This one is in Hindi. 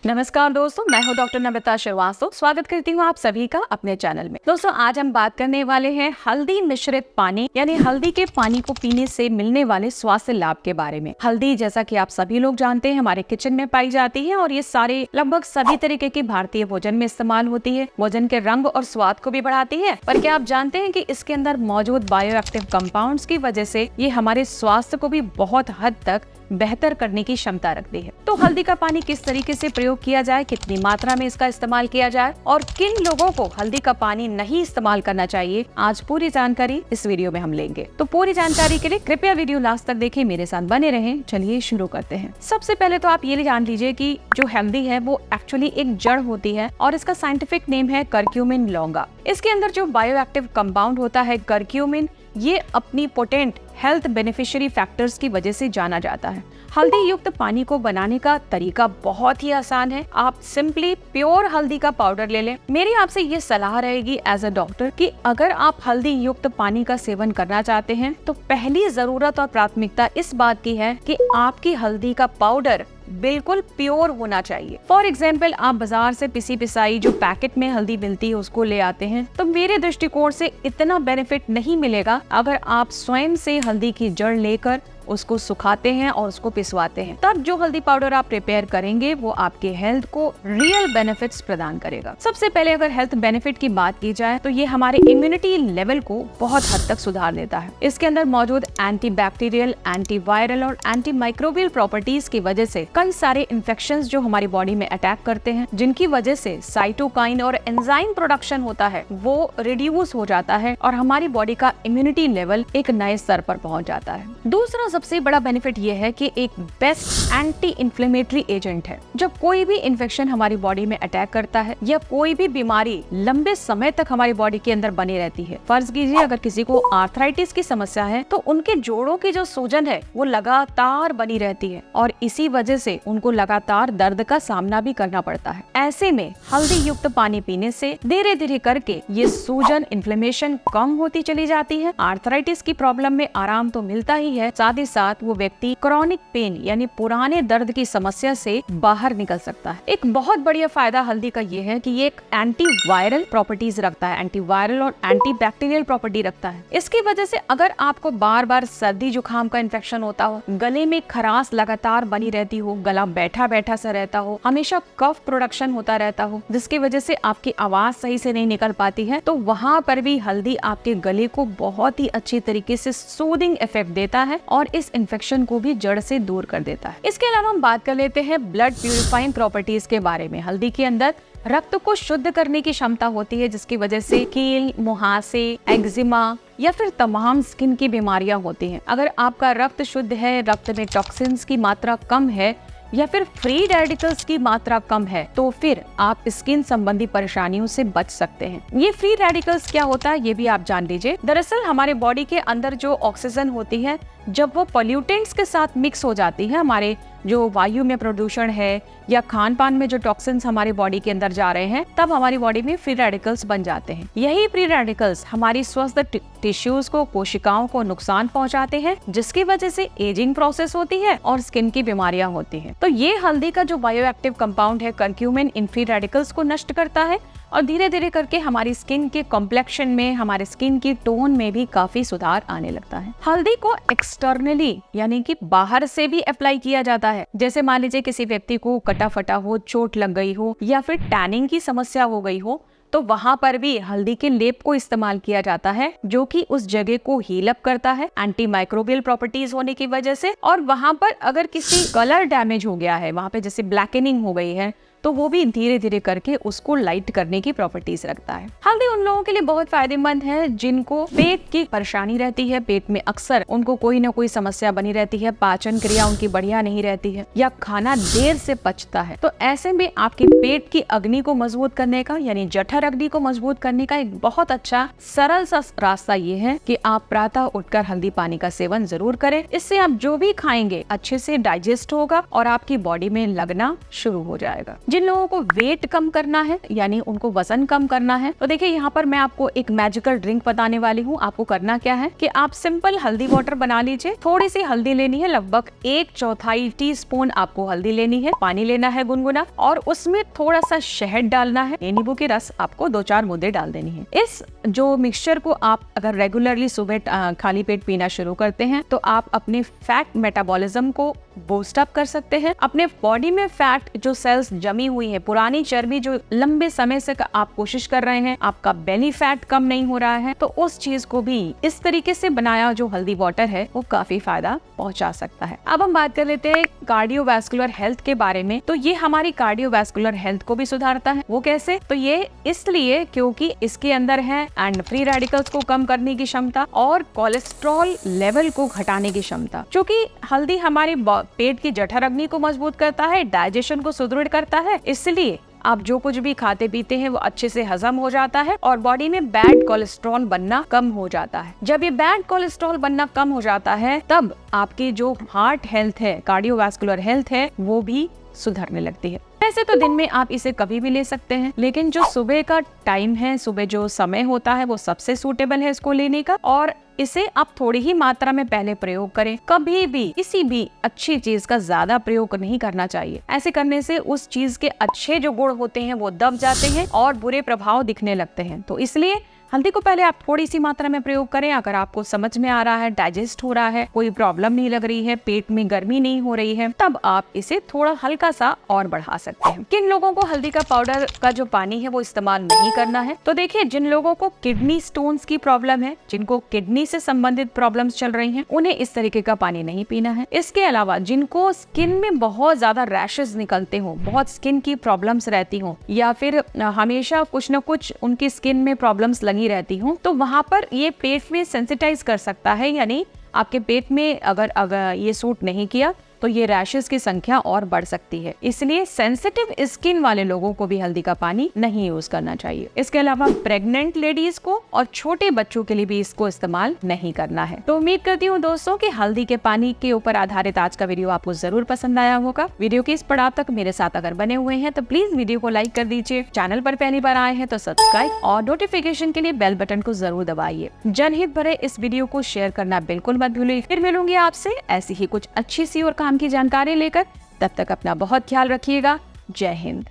नमस्कार दोस्तों, मैं हूं डॉक्टर नमिता श्रीवास्तव। स्वागत करती हूं आप सभी का अपने चैनल में। दोस्तों, आज हम बात करने वाले हैं हल्दी मिश्रित पानी यानी हल्दी के पानी को पीने से मिलने वाले स्वास्थ्य लाभ के बारे में। हल्दी, जैसा कि आप सभी लोग जानते हैं, हमारे किचन में पाई जाती है और ये सारे लगभग सभी तरीके के भारतीय भोजन में इस्तेमाल होती है। भोजन के रंग और स्वाद को भी बढ़ाती है। पर क्या आप जानते हैं कि इसके अंदर मौजूद बायोएक्टिव कंपाउंड्स की वजह से ये हमारे स्वास्थ्य को भी बहुत हद तक बेहतर करने की क्षमता रखती है। तो हल्दी का पानी किस तरीके से प्रयोग किया जाए, कितनी मात्रा में इसका इस्तेमाल किया जाए और किन लोगों को हल्दी का पानी नहीं इस्तेमाल करना चाहिए, आज पूरी जानकारी इस वीडियो में हम लेंगे। तो पूरी जानकारी के लिए कृपया वीडियो लास्ट तक देखें, मेरे साथ बने रहें। चलिए शुरू करते हैं। सबसे पहले तो आप ये जान लीजिए कि जो हल्दी है वो एक्चुअली एक जड़ होती है और इसका साइंटिफिक नेम है करक्यूमिन लॉन्गा। इसके अंदर जो बायोएक्टिव कंपाउंड होता है करक्यूमिन, ये अपनी पोटेंट हेल्थ बेनिफिशियरी फैक्टर्स की वजह से जाना जाता है। हल्दी युक्त पानी को बनाने का तरीका बहुत ही आसान है। आप सिंपली प्योर हल्दी का पाउडर ले लें। मेरी आपसे ये सलाह रहेगी एज अ डॉक्टर कि अगर आप हल्दी युक्त पानी का सेवन करना चाहते हैं तो पहली जरूरत और प्राथमिकता इस बात की है कि आपकी हल्दी का पाउडर बिल्कुल प्योर होना चाहिए। फॉर एग्जाम्पल, आप बाजार से पिसी पिसाई जो पैकेट में हल्दी मिलती है उसको ले आते हैं, तो मेरे दृष्टिकोण से इतना बेनिफिट नहीं मिलेगा अगर आप स्वयं से हल्दी की जड़ लेकर उसको सुखाते हैं और उसको पिसवाते हैं। तब जो हल्दी पाउडर आप प्रिपेयर करेंगे वो आपके हेल्थ को रियल बेनिफिट्स प्रदान करेगा। सबसे पहले अगर हेल्थ बेनिफिट की बात की जाए तो ये हमारे इम्यूनिटी लेवल को बहुत हद तक सुधार देता है। इसके अंदर मौजूद एंटी बैक्टीरियल, एंटी वायरल और एंटी माइक्रोबियल प्रॉपर्टीज की वजह से कई सारे इन्फेक्शंस जो हमारी बॉडी में अटैक करते हैं, जिनकी वजह से साइटोकाइन और एंजाइम प्रोडक्शन होता है, वो रिड्यूस हो जाता है और हमारी बॉडी का इम्यूनिटी लेवल एक नए स्तर पर पहुंच जाता है। दूसरा सबसे बड़ा बेनिफिट ये है कि एक बेस्ट एंटी इन्फ्लेमेटरी एजेंट है। जब कोई भी इन्फेक्शन हमारी बॉडी में अटैक करता है या कोई भी बीमारी लंबे समय तक हमारी बॉडी के अंदर बनी रहती है, फर्ज कीजिए अगर किसी को आर्थराइटिस की समस्या है तो उनके जोड़ों की जो सूजन है वो लगातार बनी रहती है और इसी वजह से उनको लगातार दर्द का सामना भी करना पड़ता है। ऐसे में हल्दी युक्त पानी पीने से धीरे धीरे करके ये सूजन, इन्फ्लेमेशन कम होती चली जाती है। आर्थराइटिस की प्रॉब्लम में आराम तो मिलता ही है, साथ ही साथ वो व्यक्ति क्रॉनिक पेन यानी पुराने दर्द की समस्या से बाहर निकल सकता है। एक बहुत बढ़िया फायदा हल्दी का ये है कि ये एक एंटी वायरल प्रॉपर्टीज रखता है, एंटी वायरल और एंटी बैक्टीरियल प्रॉपर्टी रखता है। इसकी वजह से अगर आपको बार बार सर्दी जुकाम का इन्फेक्शन होता हो, गले में खराश लगातार बनी रहती हो, गला बैठा बैठा सा रहता हो, हमेशा कफ प्रोडक्शन होता रहता हो जिसकी वजह से आपकी आवाज सही से नहीं निकल पाती है, तो वहाँ पर भी हल्दी आपके गले को बहुत ही अच्छी तरीके से सूदिंग इफेक्ट देता है और इस इन्फेक्शन को भी जड़ से दूर कर देता है। इसके अलावा हम बात कर लेते हैं ब्लड प्यूरिफाइंग प्रॉपर्टीज के बारे में। हल्दी के अंदर रक्त को शुद्ध करने की क्षमता होती है, जिसकी वजह से कील, मुहासे, एक्जिमा या फिर तमाम स्किन की बीमारियां होती हैं। अगर आपका रक्त शुद्ध है, रक्त में टॉक्सिन्स की मात्रा कम है या फिर फ्री रेडिकल्स की मात्रा कम है, तो फिर आप स्किन संबंधी परेशानियों से बच सकते हैं। ये फ्री रेडिकल्स क्या होता है ये भी आप जान लीजिए। दरअसल हमारे बॉडी के अंदर जो ऑक्सीजन होती है, जब वो पॉल्यूटेंट्स के साथ मिक्स हो जाती है, हमारे जो वायु में प्रदूषण है या खान पान में जो टॉक्सिन्स हमारी बॉडी के अंदर जा रहे हैं, तब हमारी बॉडी में फ्री रेडिकल्स बन जाते हैं। यही फ्री रेडिकल्स हमारी स्वस्थ टिश्यूज को, कोशिकाओं को नुकसान पहुंचाते हैं, जिसकी वजह से एजिंग प्रोसेस होती है और स्किन की बीमारियां होती हैं। तो ये हल्दी का जो बायोएक्टिव कंपाउंड है करक्यूमिन, इन फ्री रेडिकल्स को नष्ट करता है और धीरे धीरे करके हमारी स्किन के कॉम्प्लेक्शन में, हमारे स्किन की टोन में भी काफी सुधार आने लगता है। हल्दी को एक्सटर्नली यानी कि बाहर से भी अप्लाई किया जाता है। जैसे मान लीजिए किसी व्यक्ति को कटा फटा हो, चोट लग गई हो या फिर टैनिंग की समस्या हो गई हो, तो वहाँ पर भी हल्दी के लेप को इस्तेमाल किया जाता है, जो कि उस जगह को हील अप करता है एंटी माइक्रोबियल प्रॉपर्टीज होने की वजह से। और वहाँ पर अगर किसी कलर डैमेज हो गया है, वहाँ पे जैसे ब्लैकनिंग हो गई है, तो वो भी धीरे धीरे करके उसको लाइट करने की प्रॉपर्टीज रखता है। हल्दी उन लोगों के लिए बहुत फायदेमंद है जिनको पेट की परेशानी रहती है, पेट में अक्सर उनको कोई ना कोई समस्या बनी रहती है, पाचन क्रिया उनकी बढ़िया नहीं रहती है या खाना देर से पचता है। तो ऐसे में आपके पेट की अग्नि को मजबूत करने का यानी जठर जठर अग्नि को मजबूत करने का एक बहुत अच्छा सरल सा रास्ता ये है कि आप प्रातः उठकर हल्दी पानी का सेवन जरूर करें। इससे आप जो भी खाएंगे अच्छे से डाइजेस्ट होगा और आपकी बॉडी में लगना शुरू हो जाएगा। जिन लोगों को वेट कम करना है यानी उनको वजन कम करना है, तो देखिए यहाँ पर मैं आपको एक मैजिकल ड्रिंक बताने वाली हूँ। आपको करना क्या है कि आप सिंपल हल्दी वाटर बना लीजिए। थोड़ी सी हल्दी लेनी है, लगभग 1/4 टीस्पून आपको हल्दी लेनी है। पानी लेना है गुनगुना और उसमें थोड़ा सा शहद डालना है। नींबू की रस आपको 2-4 बूंदे डाल देनी है। इस जो मिक्सचर को आप अगर रेगुलरली सुबह खाली पेट पीना शुरू करते हैं तो आप अपने फैट मेटाबॉलिज्म को बूस्ट अप कर सकते हैं। अपने बॉडी में फैट जो सेल्स जमी हुई है, पुरानी चर्बी जो लंबे समय से आप कोशिश कर रहे हैं, आपका बेली फैट कम नहीं हो रहा है, तो उस चीज को भी इस तरीके से बनाया जो हल्दी वाटर है वो काफी फायदा पहुंचा सकता है। अब हम बात कर लेते हैं कार्डियोवैस्कुलर हेल्थ के बारे में। तो ये हमारी कार्डियोवैस्कुलर हेल्थ को भी सुधारता है। वो कैसे? तो ये इसलिए क्योंकि इसके अंदर है एंड फ्री रेडिकल्स को कम करने की क्षमता और कोलेस्ट्रॉल लेवल को घटाने की क्षमता। क्योंकि हल्दी हमारे पेट की जठर अग्नि को मजबूत करता है, डाइजेशन को सुदृढ़ करता है, इसलिए आप जो कुछ भी खाते पीते हैं वो अच्छे से हजम हो जाता है और बॉडी में बैड कोलेस्ट्रॉल बनना कम हो जाता है। जब ये बैड कोलेस्ट्रॉल बनना कम हो जाता है तब आपकी जो हार्ट हेल्थ है, कार्डियोवैस्कुलर हेल्थ है, वो भी सुधरने लगती है। वैसे तो दिन में आप इसे कभी भी ले सकते हैं, लेकिन जो सुबह का टाइम है, सुबह जो समय होता है वो सबसे सूटेबल है इसको लेने का, और इसे आप थोड़ी ही मात्रा में पहले प्रयोग करें। कभी भी किसी भी अच्छी चीज का ज्यादा प्रयोग नहीं करना चाहिए। ऐसे करने से उस चीज के अच्छे जो गुण होते हैं वो दब जाते हैं और बुरे प्रभाव दिखने लगते हैं। तो इसलिए हल्दी को पहले आप थोड़ी सी मात्रा में प्रयोग करें। अगर आपको समझ में आ रहा है, डाइजेस्ट हो रहा है, कोई प्रॉब्लम नहीं लग रही है, पेट में गर्मी नहीं हो रही है, तब आप इसे थोड़ा हल्का सा और बढ़ा सकते हैं। किन लोगों को हल्दी का पाउडर का जो पानी है वो इस्तेमाल नहीं करना है? तो देखिए, जिन लोगों को किडनी स्टोन्स की प्रॉब्लम है, जिनको किडनी से संबंधित प्रॉब्लम्स चल रही हैं, उन्हें इस तरीके का पानी नहीं पीना है। इसके अलावा जिनको स्किन में बहुत ज्यादा रैशेस निकलते हो, बहुत स्किन की प्रॉब्लम्स रहती हो, या फिर हमेशा कुछ न कुछ उनकी स्किन में प्रॉब्लम्स लगी रहती हूँ, तो वहां पर ये पेट में सेंसिटाइज कर सकता है। यानी आपके पेट में अगर ये सूट नहीं किया तो ये रैशेस की संख्या और बढ़ सकती है। इसलिए सेंसिटिव स्किन वाले लोगों को भी हल्दी का पानी नहीं यूज करना चाहिए। इसके अलावा प्रेग्नेंट लेडीज को और छोटे बच्चों के लिए भी इसको इस्तेमाल नहीं करना है। तो उम्मीद करती हूँ दोस्तों कि हल्दी के पानी के ऊपर आधारित आज का वीडियो आपको जरूर पसंद आया होगा। वीडियो के इस पड़ाव तक मेरे साथ अगर बने हुए हैं तो प्लीज वीडियो को लाइक कर दीजिए। चैनल पर पहली बार आए हैं तो सब्सक्राइब और नोटिफिकेशन के लिए बेल बटन को जरूर दबाइए। जनहित भरे इस वीडियो को शेयर करना बिल्कुल मत भूलिए। फिर मिलूंगी आपसे ऐसी ही कुछ अच्छी सी और काम की जानकारी लेकर। तब तक अपना बहुत ख्याल रखिएगा। जय हिंद।